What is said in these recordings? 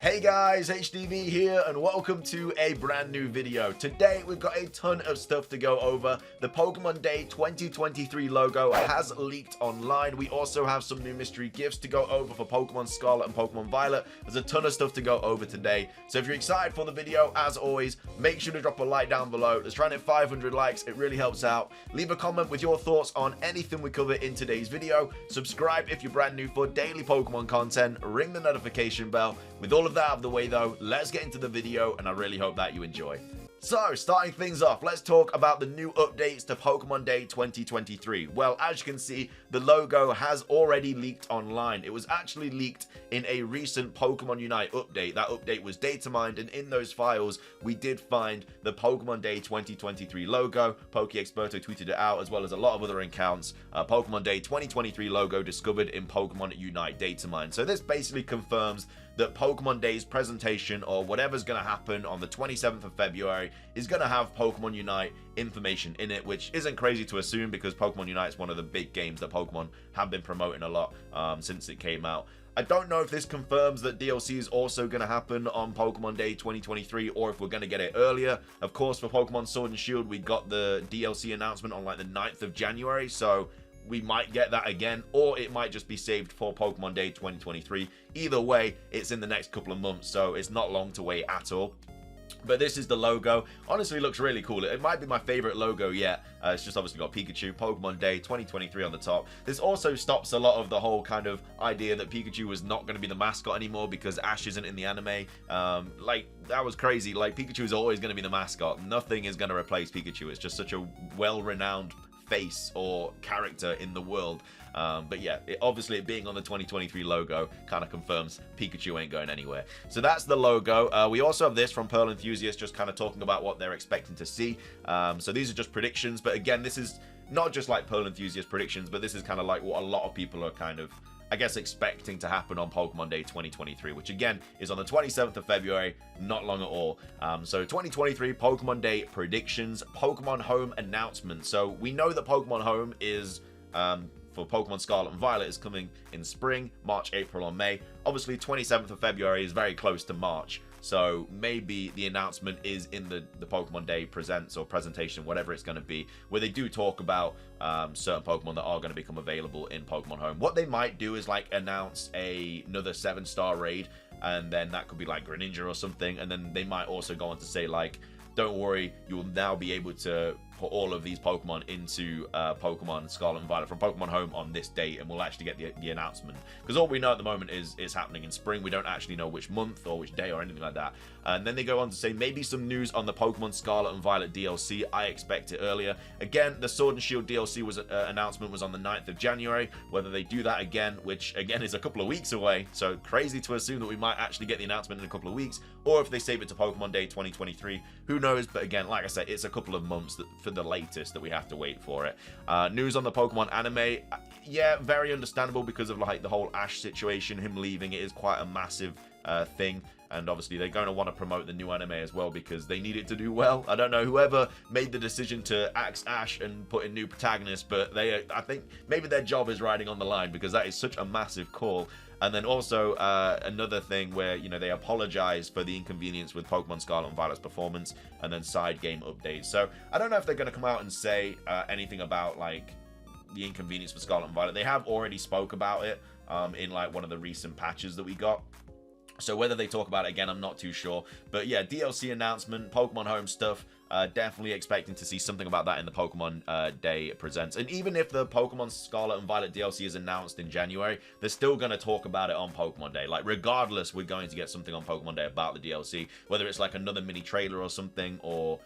Hey guys, HDvee here and welcome to a brand new video. Today we've got a ton of stuff to go over. The Pokemon Day 2023 logo has leaked online. We also have some new mystery gifts to go over for Pokemon Scarlet and Pokemon Violet. There's a ton of stuff to go over today. So if you're excited for the video, as always, make sure to drop a like down below. Let's try and hit 500 likes, it really helps out. Leave a comment with your thoughts on anything we cover in today's video. Subscribe if you're brand new for daily Pokemon content. Ring the notification bell. With all of that out of the way though, let's get into the video and I really hope that you enjoy. So, starting things off, let's talk about the new updates to Pokemon Day 2023. Well, as you can see, the logo has already leaked online. It was actually leaked in a recent Pokemon Unite update. That update was datamined, and in those files, we did find the Pokemon Day 2023 logo. PokeExperto tweeted it out, as well as a lot of other accounts. Pokemon Day 2023 logo discovered in Pokemon Unite datamined. So this basically confirms that Pokemon Day's presentation, or whatever's going to happen on the 27th of February, is going to have Pokemon Unite information in it, which isn't crazy to assume because Pokemon Unite is one of the big games that Pokemon have been promoting a lot since it came out. I don't know if this confirms that DLC is also going to happen on Pokemon Day 2023 or if we're going to get it earlier. Of course, for Pokemon Sword and Shield, we got the DLC announcement on like the 9th of January, so we might get that again, or it might just be saved for Pokemon Day 2023. Either way, it's in the next couple of months, so it's not long to wait at all. But this is the logo. Honestly, looks really cool. It might be my favorite logo yet. It's just obviously got Pikachu, Pokemon Day 2023 on the top. This also stops a lot of the whole kind of idea that Pikachu was not going to be the mascot anymore because Ash isn't in the anime. Like, that was crazy. Like, Pikachu is always going to be the mascot. Nothing is going to replace Pikachu. It's just such a well-renowned face or character in the world. But yeah, obviously it being on the 2023 logo kind of confirms Pikachu ain't going anywhere. So that's the logo. We also have this from Pearl Enthusiast, just kind of talking about what they're expecting to see. So these are just predictions, but again, this is not just like Pearl Enthusiast predictions, but this is kind of like what a lot of people are kind of, I guess, expecting to happen on Pokemon Day 2023, which again is on the 27th of February, not long at all. So 2023 Pokemon Day predictions, Pokemon Home announcement. So we know that Pokemon Home is for Pokemon Scarlet and Violet is coming in spring, March, April, or May. Obviously 27th of February is very close to March. So maybe the announcement is in the Pokemon Day presents or presentation, whatever it's going to be, where they do talk about certain Pokemon that are going to become available in Pokemon Home. What they might do is like announce another 7-star raid, and then that could be like Greninja or something. And then they might also go on to say like, don't worry, you will now be able to put all of these Pokemon into Pokemon Scarlet and Violet from Pokemon Home on this date, and we'll actually get the announcement. Because all we know at the moment is it's happening in spring. We don't actually know which month or which day or anything like that. And then they go on to say maybe some news on the Pokemon Scarlet and Violet DLC. I expect it earlier. Again, the Sword and Shield DLC was announcement was on the 9th of January. Whether they do that again, which again is a couple of weeks away, so crazy to assume that we might actually get the announcement in a couple of weeks, or if they save it to Pokemon Day 2023, who knows? But again, like I said, it's a couple of months for the latest that we have to wait for it. News on the Pokemon anime, yeah, very understandable because of like the whole Ash situation, him leaving. It is quite a massive thing, and obviously they're going to want to promote the new anime as well because they need it to do well. I don't know whoever made the decision to axe Ash and put in new protagonists, but I think maybe their job is riding on the line because that is such a massive call. And then also another thing where, you know, they apologize for the inconvenience with Pokemon Scarlet and Violet's performance, and then side game updates. So I don't know if they're going to come out and say anything about like the inconvenience for Scarlet and Violet. They have already spoke about it in like one of the recent patches that we got. So whether they talk about it again, I'm not too sure. But yeah, DLC announcement, Pokemon Home stuff, definitely expecting to see something about that in the Pokemon Day presents. And even if the Pokemon Scarlet and Violet DLC is announced in January, they're still going to talk about it on Pokemon Day. Like, regardless, we're going to get something on Pokemon Day about the DLC. Whether it's like another mini trailer or something, or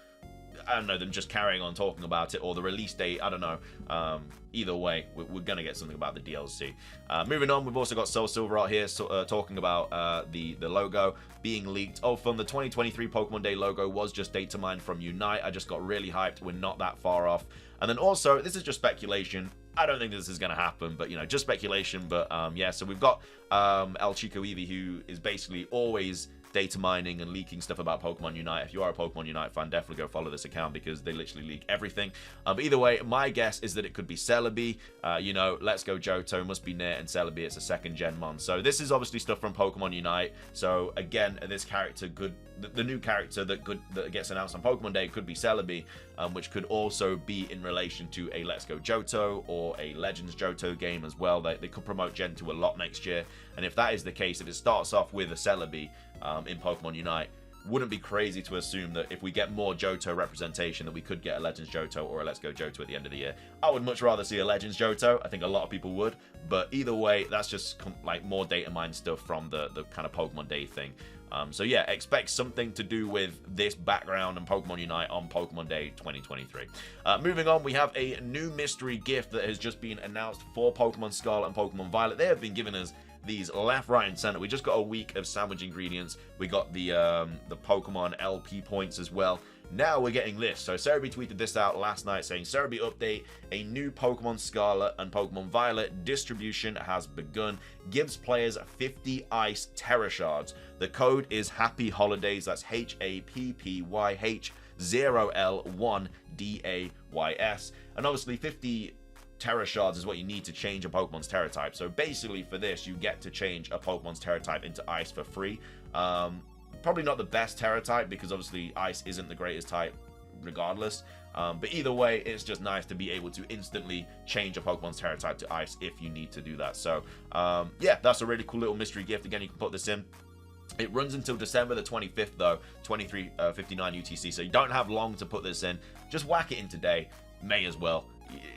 I don't know, them just carrying on talking about it, or the release date, I don't know. Either way, we're going to get something about the DLC. Moving on, we've also got Soul Silver out here talking about the logo being leaked. Oh, from the 2023 Pokemon Day logo was just data mined from Unite. I just got really hyped. We're not that far off. And then also, this is just speculation. I don't think this is going to happen, but, you know, just speculation. But, yeah, so we've got El Chico Eevee, who is basically always data mining and leaking stuff about Pokemon Unite. If you are a Pokemon Unite fan, definitely go follow this account because they literally leak everything. But either way, my guess is that it could be Celebi. You know, Let's Go Johto must be near, and Celebi, it's a second gen mon. So this is obviously stuff from Pokemon Unite. So again, this character could, the new character that gets announced on Pokemon Day could be Celebi, which could also be in relation to a Let's Go Johto or a Legends Johto game as well. They could promote Gen 2 a lot next year, and if that is the case, if it starts off with a Celebi in Pokemon Unite, wouldn't be crazy to assume that if we get more Johto representation that we could get a Legends Johto or a Let's Go Johto at the end of the year. I would much rather see a Legends Johto. I think a lot of people would, but either way, that's just like more data mine stuff from the kind of Pokemon Day thing. So yeah, expect something to do with this background and Pokemon Unite on Pokemon Day 2023. Moving on, we have a new mystery gift that has just been announced for Pokemon Scarlet and Pokemon Violet. They have been giving us these left, right, and center. We just got a week of sandwich ingredients. We got the Pokemon LP points as well. Now we're getting this. So Cerebi tweeted this out last night saying, Cerebi update, a new Pokemon Scarlet and Pokemon Violet distribution has begun. Gives players 50 Ice Tera Shards. The code is Happy Holidays. That's HAPPYH0L1DAYS. And obviously 50 Tera Shards is what you need to change a Pokemon's Tera type. So basically for this, you get to change a Pokemon's Tera type into Ice for free. Probably not the best Tera type because obviously Ice isn't the greatest type regardless. But either way, it's just nice to be able to instantly change a Pokemon's Tera type to Ice if you need to do that. So yeah, that's a really cool little mystery gift. Again, you can put this in. It runs until December the 25th though, 23:59 UTC. So you don't have long to put this in. Just whack it in today. May as well.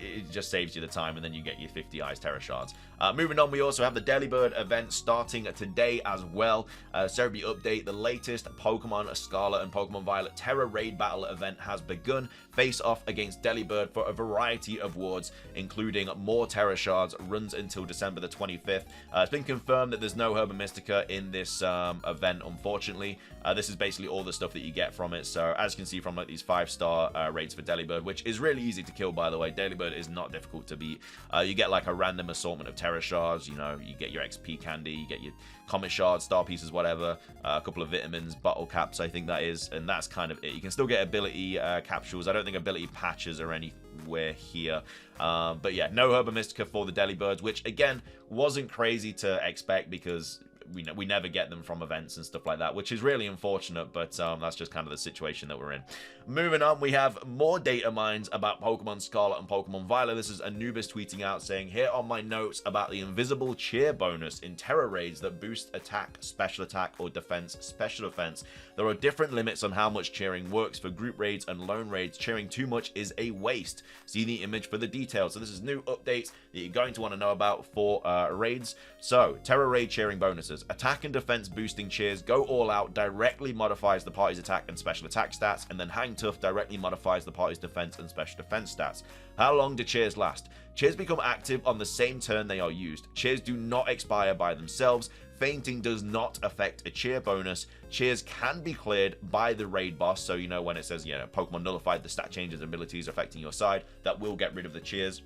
It just saves you the time, and then you get your 50 Ice Tera Shards. Moving on, we also have the Delibird event starting today as well. Cerebi update, the latest Pokemon Scarlet and Pokemon Violet Tera Raid Battle event has begun. Face off against Delibird for a variety of awards, including more Tera Shards. Runs until December the 25th. It's been confirmed that there's no Herba Mystica in this event, unfortunately. This is basically all the stuff that you get from it. So as you can see from like these 5-star raids for Delibird, which is really easy to kill, by the way. Delibird is not difficult to beat. You get like a random assortment of Tera Shards, you know, you get your XP candy, you get your Comet Shards, Star Pieces, whatever, a couple of vitamins, bottle caps, I think that is, and that's kind of it. You can still get ability capsules. I don't think ability patches are anywhere here. But yeah, no Herba Mystica for the Delibirds, which again, wasn't crazy to expect because we never get them from events and stuff like that, which is really unfortunate, but that's just kind of the situation that we're in. Moving on, we have more data mines about Pokemon Scarlet and Pokemon Violet. This is Anubis tweeting out saying, here are my notes about the invisible cheer bonus in Tera raids that boost attack, special attack, or defense, special defense. There are different limits on how much cheering works for group raids and lone raids. Cheering too much is a waste. See the image for the details. So this is new updates that you're going to want to know about for raids. So Tera raid cheering bonuses. Attack and defense boosting cheers go all out directly modifies the party's attack and special attack stats, and then Hang Tough directly modifies the party's defense and special defense stats. How long do cheers last? Cheers become active on the same turn they are used. Cheers do not expire by themselves. Fainting does not affect a cheer bonus. Cheers can be cleared by the raid boss, so you know when it says, you know, Pokemon nullified, the stat changes and abilities affecting your side, that will get rid of the cheers.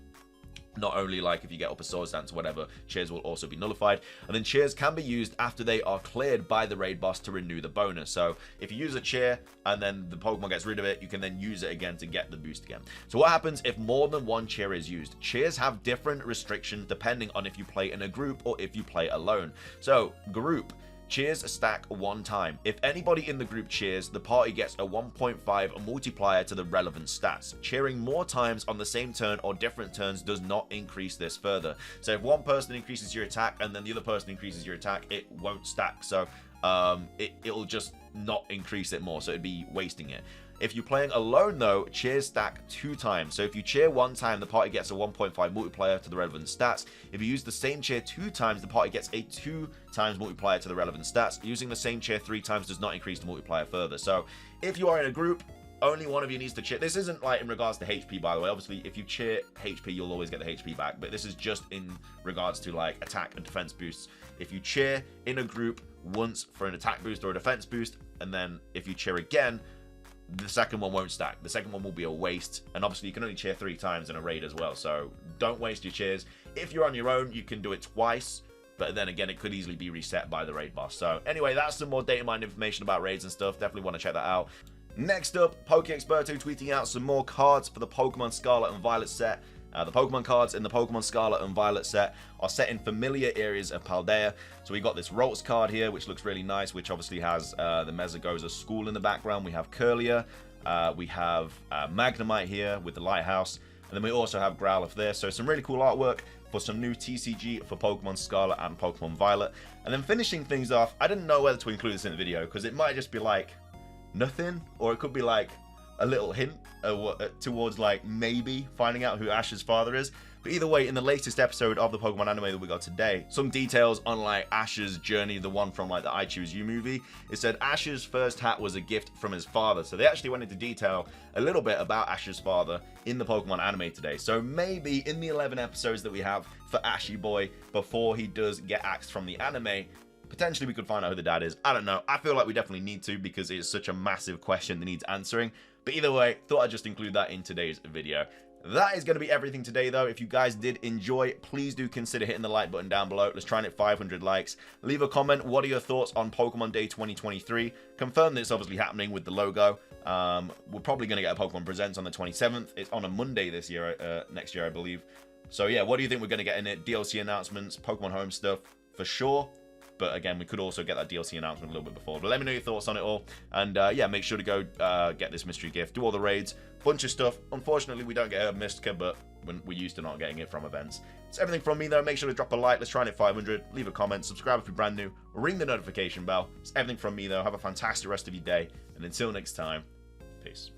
Not only like if you get up a Swords Dance or whatever, cheers will also be nullified. And then cheers can be used after they are cleared by the raid boss to renew the bonus. So if you use a cheer and then the Pokemon gets rid of it, you can then use it again to get the boost again. So what happens if more than one cheer is used? Cheers have different restrictions depending on if you play in a group or if you play alone. So group. Cheers stack one time. If anybody in the group cheers, the party gets a 1.5 multiplier to the relevant stats. Cheering more times on the same turn or different turns does not increase this further. So if one person increases your attack and then the other person increases your attack, it won't stack. So it'll just not increase it more. So it'd be wasting it. If you're playing alone though, cheers stack 2 times. So if you cheer 1 time, the party gets a 1.5 multiplier to the relevant stats. If you use the same cheer 2 times, the party gets a 2 times multiplier to the relevant stats. Using the same cheer 3 times does not increase the multiplier further. So if you are in a group, only one of you needs to cheer. This isn't like in regards to HP, by the way. Obviously, if you cheer HP, you'll always get the HP back. But this is just in regards to like attack and defense boosts. If you cheer in a group once for an attack boost or a defense boost, and then if you cheer again, the second one won't stack. The second one will be a waste. And obviously, you can only cheer 3 times in a raid as well. So don't waste your cheers. If you're on your own, you can do it twice. but then again, it could easily be reset by the raid boss. So anyway, that's some more data mined information about raids and stuff. Definitely want to check that out. Next up, PokeExperto tweeting out some more cards for the Pokemon Scarlet and Violet set. The Pokemon cards in the Pokemon Scarlet and Violet set are set in familiar areas of Paldea. So we got this Ralts card here, which looks really nice, which obviously has the Mesagoza school in the background. We have Curlia, we have Magnemite here with the lighthouse, and then we also have Growlithe there. So some really cool artwork for some new TCG for Pokemon Scarlet and Pokemon Violet. And then finishing things off, I didn't know whether to include this in the video because it might just be like nothing, or it could be like a little hint towards like maybe finding out who Ash's father is. But either way, in the latest episode of the Pokemon anime that we got today, some details on like Ash's journey, the one from like the I Choose You movie, it said Ash's first hat was a gift from his father. So they actually went into detail a little bit about Ash's father in the Pokemon anime today. So maybe in the 11 episodes that we have for Ashy Boy before he does get axed from the anime, potentially we could find out who the dad is. I don't know. I feel like we definitely need to because it's such a massive question that needs answering. But either way, thought I'd just include that in today's video. That is going to be everything today, though. If you guys did enjoy, please do consider hitting the like button down below. Let's try and hit 500 likes. Leave a comment. What are your thoughts on Pokemon Day 2023? Confirm that it's obviously happening with the logo. We're probably going to get a Pokemon Presents on the 27th. It's on a Monday this year, next year, I believe. So yeah, what do you think we're going to get in it? DLC announcements, Pokemon Home stuff, for sure. But again, we could also get that DLC announcement a little bit before. But let me know your thoughts on it all. And yeah, make sure to go get this mystery gift. Do all the raids. Bunch of stuff. Unfortunately, we don't get a Mystica, but we're used to not getting it from events. It's everything from me, though. Make sure to drop a like. Let's try and hit 500. Leave a comment. Subscribe if you're brand new. Ring the notification bell. It's everything from me, though. Have a fantastic rest of your day. And until next time, peace.